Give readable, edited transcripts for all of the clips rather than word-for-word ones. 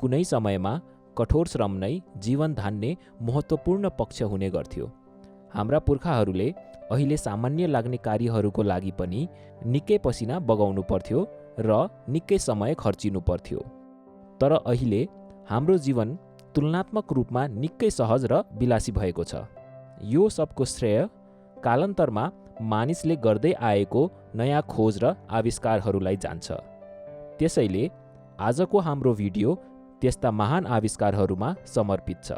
कुनै समयमा कठोर श्रम नै जीवन धान्ने महत्त्वपूर्ण पक्ष हुने गर्थ्यो। हाम्रा पुर्खाहरूले अहिले सामान्य लाग्ने कार्यहरूको लागि पनि निकै पसिना बगाउनु पर्थ्यो र निकै समय खर्चिनु पर्थ्यो। तर अहिले हाम्रो जीवन तुलनात्मक रूपमा निकै सहज र विलासी भएको छ। यो सबको श्रेय कालान्तरमा मानिसले गर्दै आएको नयाँ खोज र आविष्कारहरूलाई जान्छ। त्यसैले आजको हाम्रो भिडियो त्यस्ता महान आविष्कारहरूमा समर्पित छ।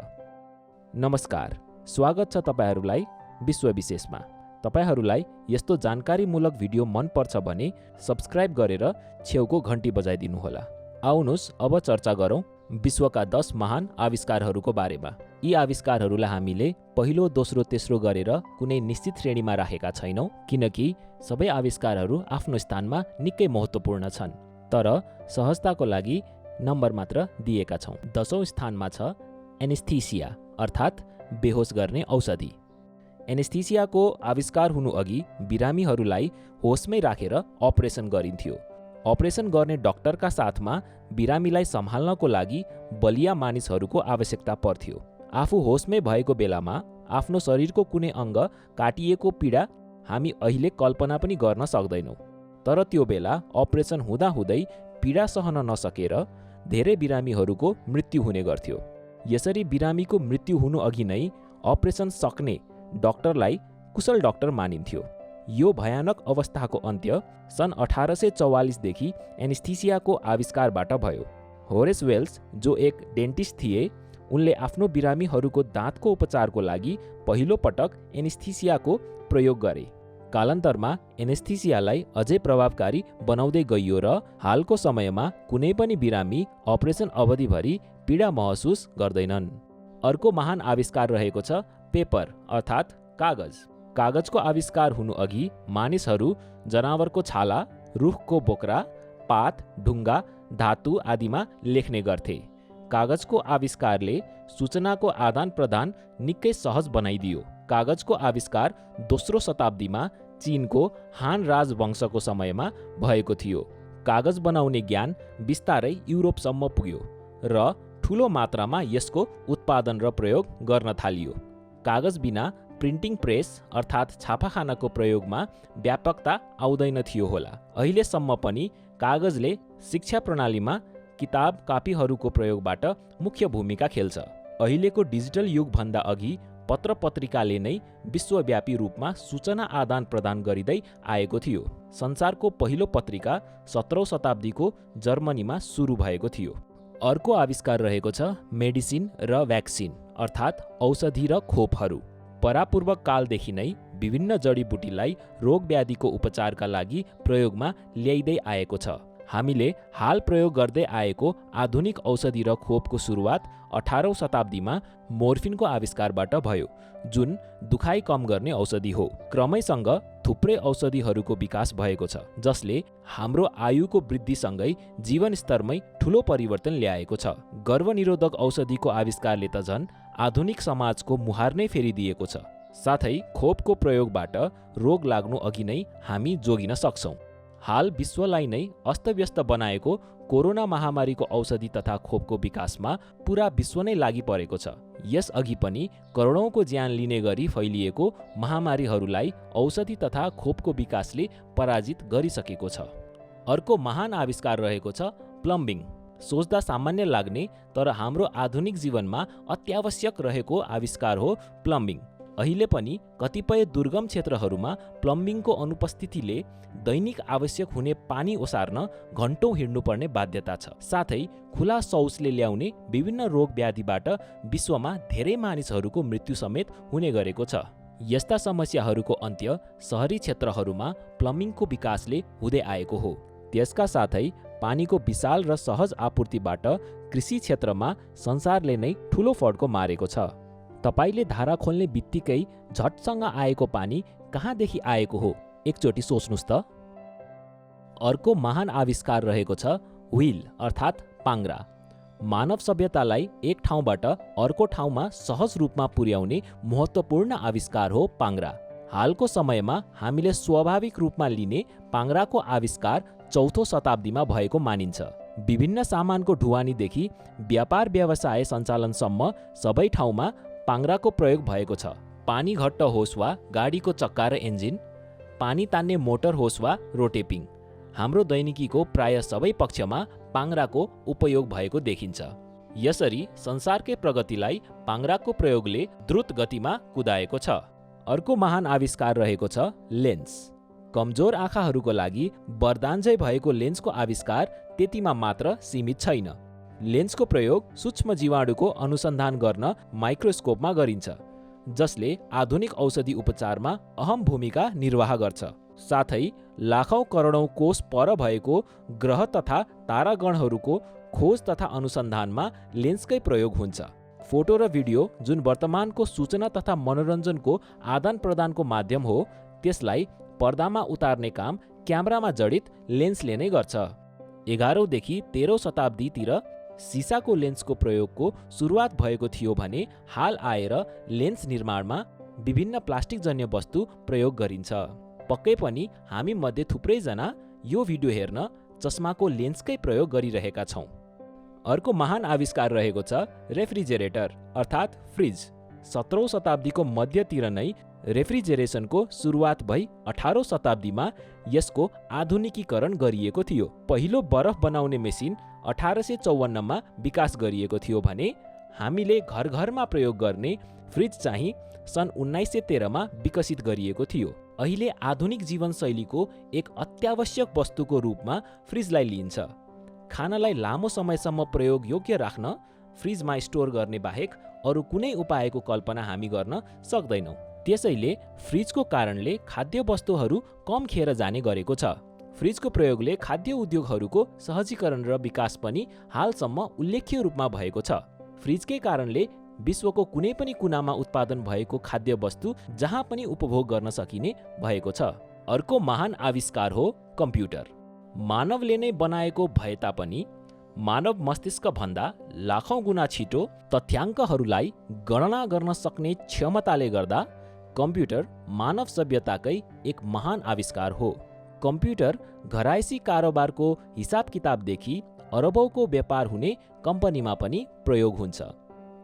नमस्कार, स्वागत छ तपाईहरूलाई विश्व विशेषमा। तपाईहरूलाई यस्तो जानकारीमूलक भिडियो मन पर्छ भने सब्स्क्राइब गरेर छेउको घन्टी बजाइदिनुहोला। आउनुहोस् अब चर्चा गरौँ विश्वका 10 महान आविष्कारहरूको बारेमा। यी आविष्कारहरूलाई हामीले पहिलो, दोस्रो, तेस्रो गरेर कुनै निश्चित श्रेणीमा राखेका छैनौँ, किनकि सबै आविष्कारहरू आफ्नो स्थानमा निकै महत्त्वपूर्ण छन्। तर सहजताको लागि नम्बर मात्र दिएका छौँ। 10औं स्थानमा छ एनेस्थीसिया अर्थात् बेहोस गर्ने औषधि। एनेस्थीसियाको आविष्कार हुनु अघि बिरामीहरूलाई होसमै राखेर अपरेसन गरिन्थ्यो। अपरेसन गर्ने डाक्टरका साथमा बिरामीलाई सम्हाल्नको लागि बलिया मानिसहरूको आवश्यकता पर्थ्यो। आफू होसमै भएको बेलामा आफ्नो शरीरको कुनै अङ्ग काटिएको पीडा हामी अहिले कल्पना पनि गर्न सक्दैनौँ। तर त्यो बेला अपरेसन हुँदाहुँदै पीडा सहन नसकेर धेरै बिरामीहरूको मृत्यु हुने गर्थ्यो। यसरी बिरामीको मृत्यु हुनु अघि नै अपरेसन सक्ने डाक्टरलाई कुशल डाक्टर मानिन्थ्यो। यो भयानक अवस्थाको अन्त्य सन् 1844 देखि एनेस्थीसियाको आविष्कारबाट भयो। होरेस वेल्स, जो एक डेन्टिस्ट थिए, उनले आफ्नो बिरामीहरूको दाँतको उपचारको लागि पहिलो पटक एनेस्थीसियाको प्रयोग गरे। कालान्तरमा एनेस्थीसियालाई अझै प्रभावकारी बनाउँदै गइयो र हालको समयमा कुनै पनि बिरामी अपरेसन अवधिभरि पीडा महसुस गर्दैनन्। अर्को महान आविष्कार रहेको छ पेपर अर्थात् कागज। कागजको आविष्कार हुनु अघि मानिसहरू जनावरको छाला, रुखको बोक्रा, पात, ढुङ्गा, धातु आदिमा लेख्ने गर्थे। कागजको आविष्कारले सूचनाको आदान प्रदान निकै सहज बनाइदियो। कागजको आविष्कार दोस्रो शताब्दीमा चीनको हान राजवंशको समयमा भएको थियो। कागज बनाउने ज्ञान बिस्तारै युरोपसम्म पुग्यो र ठुलो मात्रामा यसको उत्पादन र प्रयोग गर्न थालियो। कागज बिना प्रिन्टिङ प्रेस अर्थात् छापाखानाको प्रयोगमा व्यापकता आउँदैन थियो होला। अहिलेसम्म पनि कागजले शिक्षा प्रणालीमा किताब कापीहरूको प्रयोगबाट मुख्य भूमिका खेल्छ। अहिलेको डिजिटल युगभन्दा अघि पत्र पत्रिकाले नै विश्वव्यापी रूपमा सूचना आदान प्रदान गरिँदै आएको थियो। संसारको पहिलो पत्रिका 17औं शताब्दीको जर्मनीमा सुरु भएको थियो। अर्को आविष्कार रहेको छ मेडिसिन र भ्याक्सिन अर्थात् औषधि र खोपहरू। परापूर्व कालदेखि नै विभिन्न जडीबुटीलाई रोग व्याधिको उपचारका लागि प्रयोगमा ल्याइँदै आएको छ। हामीले हाल प्रयोग गर्दै आएको आधुनिक औषधि र खोपको सुरुवात 18औं शताब्दीमा मोर्फिनको आविष्कारबाट भयो, जुन दुखाइ कम गर्ने औषधि हो। क्रमैसँग थुप्रै औषधिहरूको विकास भएको छ, जसले हाम्रो आयुको वृद्धिसँगै जीवनस्तरमै ठूलो परिवर्तन ल्याएको छ। गर्भनिरोधक औषधिको आविष्कारले त झन् आधुनिक समाजको मुहार नै फेरिदिएको छ। साथै खोपको प्रयोगबाट रोग लाग्नु अघि नै हामी जोगिन सक्छौँ। हाल विश्वलाई नै अस्तव्यस्त बनाएको कोरोना महामारीको औषधि तथा खोपको विकासमा पुरा विश्व नै लागि परेको छ। यस अघि पनि करोडौँको ज्यान लिने गरी फैलिएको महामारीहरूलाई औषधि तथा खोपको विकासले पराजित गरिसकेको छ। अर्को महान आविष्कार रहेको छ प्लम्बिङ। सोच्दा सामान्य लाग्ने तर हाम्रो आधुनिक जीवनमा अत्यावश्यक रहेको आविष्कार हो प्लम्बिङ। अहिले पनि कतिपय दुर्गम क्षेत्रहरूमा प्लम्बिङको अनुपस्थितिले दैनिक आवश्यक हुने पानी ओसार्न घण्टौँ हिँड्नुपर्ने बाध्यता छ। साथै खुला शौचले ल्याउने विभिन्न रोग व्याधिबाट विश्वमा धेरै मानिसहरूको मृत्यु समेत हुने गरेको छ। यस्ता समस्याहरूको अन्त्य सहरी क्षेत्रहरूमा प्लम्बिङको विकासले हुँदै आएको हो। त्यसका साथै पानीको विशाल र सहज आपूर्तिबाट कृषि क्षेत्रमा संसारले नै ठूलो फड्को मारेको छ। तपाईले धारा खोल्ने बित्तिकै झटसँग आएको पानी कहाँदेखि आएको हो, एकचोटि सोच्नुस् त। अर्को महान आविष्कार रहेको छ व्हील अर्थात् पाङ्ग्रा। मानव सभ्यतालाई एक ठाउँबाट अर्को ठाउँमा सहज रूपमा पुर्याउने महत्त्वपूर्ण आविष्कार हो पाङ्ग्रा। हालको समयमा हामीले स्वाभाविक रूपमा लिने पाङ्ग्राको आविष्कार 4औं शताब्दीमा भएको मानिन्छ। विभिन्न सामानको ढुवानीदेखि व्यापार व्यवसाय सञ्चालनसम्म सबै ठाउँमा पाङ्ग्राको प्रयोग भएको छ। पानी घट्ट होस् वा गाडीको चक्का र इन्जिन, पानी तान्ने मोटर होस् वा रोटेपिङ, हाम्रो दैनिकीको प्राय सबै पक्षमा पाङ्ग्राको उपयोग भएको देखिन्छ। यसरी संसारकै प्रगतिलाई पाङ्ग्राको प्रयोगले द्रुत गतिमा कुदाएको छ। अर्को महान आविष्कार रहेको छ लेन्स। कमजोर आँखाहरूको लागि वरदानजय भएको लेन्सको आविष्कार त्यतिमा मात्र सीमित छैन। लेन्सको प्रयोग सूक्ष्म जीवाणुको अनुसन्धान गर्न माइक्रोस्कोपमा गरिन्छ, जसले आधुनिक औषधि उपचारमा अहम भूमिका निर्वाह गर्छ। साथै लाखौं करोडौं कोष पर भएको ग्रह तथा तारागणहरूको खोज तथा अनुसन्धानमा लेन्सकै प्रयोग हुन्छ। फोटो र भिडियो जुन वर्तमानको सूचना तथा मनोरञ्जनको आदान प्रदानको माध्यम हो, त्यसलाई पर्दामा उतार्ने काम क्यामेरामा जडित लेन्सले नै गर्छ। 11औं देखि 13औं शताब्दीतिर सिसाको लेन्सको प्रयोगको सुरुवात भएको थियो भने हाल आएर लेन्स निर्माणमा विभिन्न प्लास्टिकजन्य वस्तु प्रयोग गरिन्छ। पक्कै पनि हामी मध्ये थुप्रैजना यो भिडियो हेर्न चस्माको लेन्सकै प्रयोग गरिरहेका छौँ। अर्को महान आविष्कार रहेको छ रेफ्रिजरेटर अर्थात् फ्रिज। 17औं शताब्दीको मध्यतिर नै रेफ्रिजरेसनको सुरुवात भई 18औं शताब्दीमा यसको आधुनिकीकरण गरिएको थियो। पहिलो बरफ बनाउने मेसिन 1854 मा विकास गरिएको थियो भने हामीले घर घरमा प्रयोग गर्ने फ्रिज चाहिँ सन् 1913 मा विकसित गरिएको थियो। अहिले आधुनिक जीवनशैलीको एक अत्यावश्यक वस्तुको रूपमा फ्रिजलाई लिइन्छ। खानालाई लामो समयसम्म प्रयोग योग्य राख्न फ्रिजमा स्टोर गर्ने बाहेक अरू कुनै उपायको कल्पना हामी गर्न सक्दैनौँ। त्यसैले फ्रिजको कारणले खाद्य वस्तुहरू कम खेर जाने गरेको छ। फ्रिजको प्रयोगले खाद्य उद्योगहरूको सहजीकरण र विकास पनि हालसम्म उल्लेख्य रूपमा भएको छ। फ्रिजकै कारणले विश्वको कुनै पनि कुनामा उत्पादन भएको खाद्य वस्तु जहाँ पनि उपभोग गर्न सकिने भएको छ। अर्को महान आविष्कार हो कम्प्युटर। मानवले नै बनाएको भए तापनि मानव मस्तिष्क भन्दा लाखौं गुणा छिटो तथ्याङ्कहरूलाई गणना गर्न सक्ने क्षमताले गर्दा कम्प्युटर मानव सभ्यताकै एक महान आविष्कार हो। कम्प्युटर घरायसी कारोबारको हिसाब किताबदेखि अरबौंको व्यापार हुने कम्पनीमा पनि प्रयोग हुन्छ।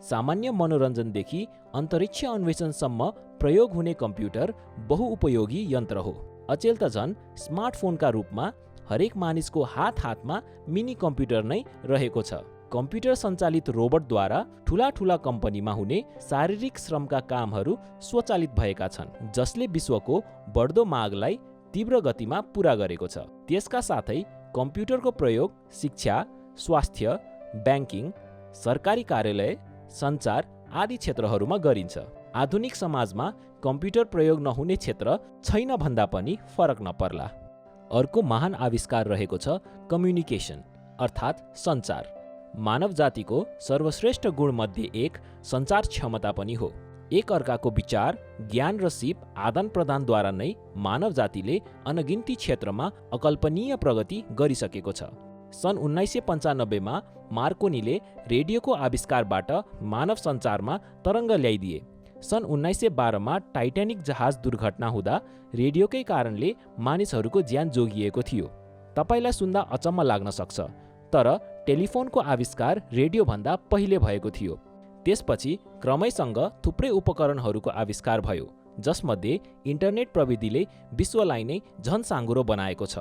सामान्य मनोरञ्जनदेखि अन्तरिक्ष अन्वेषणसम्म प्रयोग हुने कम्प्युटर बहुउपयोगी यन्त्र हो। अचेल त झन् स्मार्टफोनका रूपमा हरेक मानिसको हातमा मिनी कम्प्युटर नै रहेको छ। कम्प्युटर सञ्चालित रोबोटद्वारा ठूला कम्पनीमा हुने शारीरिक श्रमका कामहरू स्वचालित भएका छन्, जसले विश्वको बढ्दो मागलाई तीव्र गतिमा पूरा गरेको छ। त्यसका साथै कम्प्युटरको प्रयोग शिक्षा, स्वास्थ्य, ब्याङ्किङ, सरकारी कार्यालय, सञ्चार आदि क्षेत्रहरूमा गरिन्छ। आधुनिक समाजमा कम्प्युटर प्रयोग नहुने क्षेत्र छैन भन्दा पनि फरक नपर्ला। अर्को महान आविष्कार रहेको छ कम्युनिकेसन अर्थात् सञ्चार। मानव जातिको सर्वश्रेष्ठ गुणमध्ये एक सञ्चार क्षमता पनि हो। एक अर्काको विचार, ज्ञान र सिप आदान प्रदानद्वारा नै मानव जातिले अनगिन्ती क्षेत्रमा अकल्पनीय प्रगति गरिसकेको छ। सन् 1995 मा मार्कोनीले रेडियोको आविष्कारबाट मानव सञ्चारमा तरङ्ग ल्याइदिए। सन् 1912 मा टाइटानिक जहाज दुर्घटना हुँदा रेडियोकै कारणले मानिसहरूको ज्यान जोगिएको थियो। तपाईलाई सुन्दा अचम्म लाग्न सक्छ, तर टेलिफोनको आविष्कार रेडियोभन्दा पहिले भएको थियो। त्यसपछि क्रमैसँग थुप्रै उपकरणहरूको आविष्कार भयो, जसमध्ये इन्टरनेट प्रविधिले विश्वलाई नै झन साँघुरो बनाएको छ।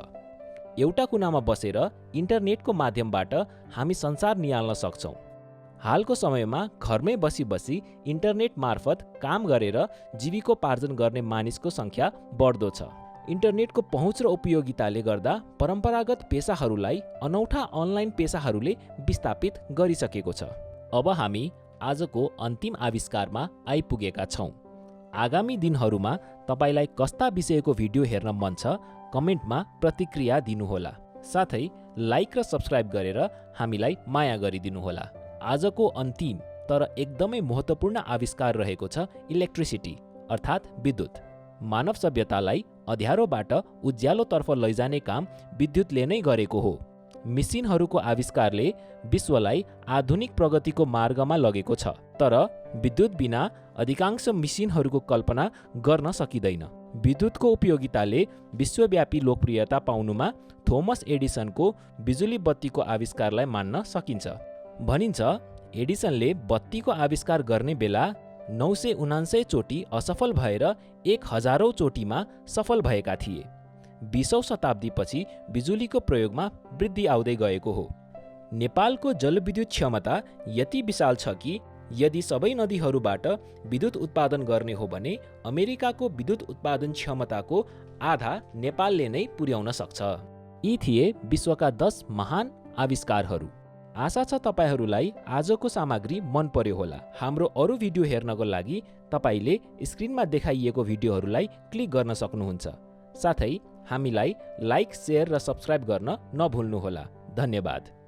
एउटा कुनामा बसेर इन्टरनेटको माध्यमबाट हामी संसार निहाल्न सक्छौँ। हालको समयमा घरमै बसी इन्टरनेट मार्फत काम गरेर जीविकोपार्जन गर्ने मानिसको सङ्ख्या बढ्दो छ। इन्टरनेटको पहुँच र उपयोगिताले गर्दा परम्परागत पेसाहरूलाई अनौठा अनलाइन पेसाहरूले विस्थापित गरिसकेको छ। अब हामी आजको अन्तिम आविष्कारमा आइपुगेका छौँ। आगामी दिनहरूमा तपाईलाई कस्ता विषयको भिडियो हेर्न मन छ कमेन्टमा प्रतिक्रिया दिनुहोला। साथै लाइक र सब्स्क्राइब गरेर हामीलाई माया गरिदिनुहोला। आजको अन्तिम तर एकदमै महत्त्वपूर्ण आविष्कार रहेको छ इलेक्ट्रिसिटी अर्थात् विद्युत। मानव सभ्यतालाई अँध्यारोबाट उज्यालोतर्फ लैजाने काम विद्युतले नै गरेको हो। मिसिनहरूको आविष्कारले विश्वलाई आधुनिक प्रगतिको मार्गमा लगेको छ। तर विद्युत बिना अधिकांश मिसिनहरूको कल्पना गर्न सकिँदैन। विद्युतको उपयोगिताले विश्वव्यापी लोकप्रियता पाउनुमा थोमस एडिसनको बिजुली बत्तीको आविष्कारलाई मान्न सकिन्छ। भनिन्छ एडिसनले बत्तीको आविष्कार गर्ने बेला 979 चोटि असफल भएर 1000औं चोटिमा सफल भएका थिए। 20औं शताब्दीपछि बिजुलीको प्रयोगमा वृद्धि आउँदै गएको हो। नेपालको जलविद्युत क्षमता यति विशाल छ कि यदि सबै नदीहरूबाट विद्युत उत्पादन गर्ने हो भने अमेरिकाको विद्युत उत्पादन क्षमताको आधा नेपालले नै पुर्याउन सक्छ। यी थिए विश्वका 10 महान आविष्कारहरू। आशा छ तपाईहरूलाई आजको सामग्री मन पर्यो होला। हाम्रो अरू भिडियो हेर्नको लागि तपाईले स्क्रिनमा देखाइएको भिडियोहरूलाई क्लिक गर्न सक्नुहुन्छ। साथै हामीलाई लाइक, शेयर र सब्स्क्राइब गर्न नभुल्नुहोला। धन्यवाद।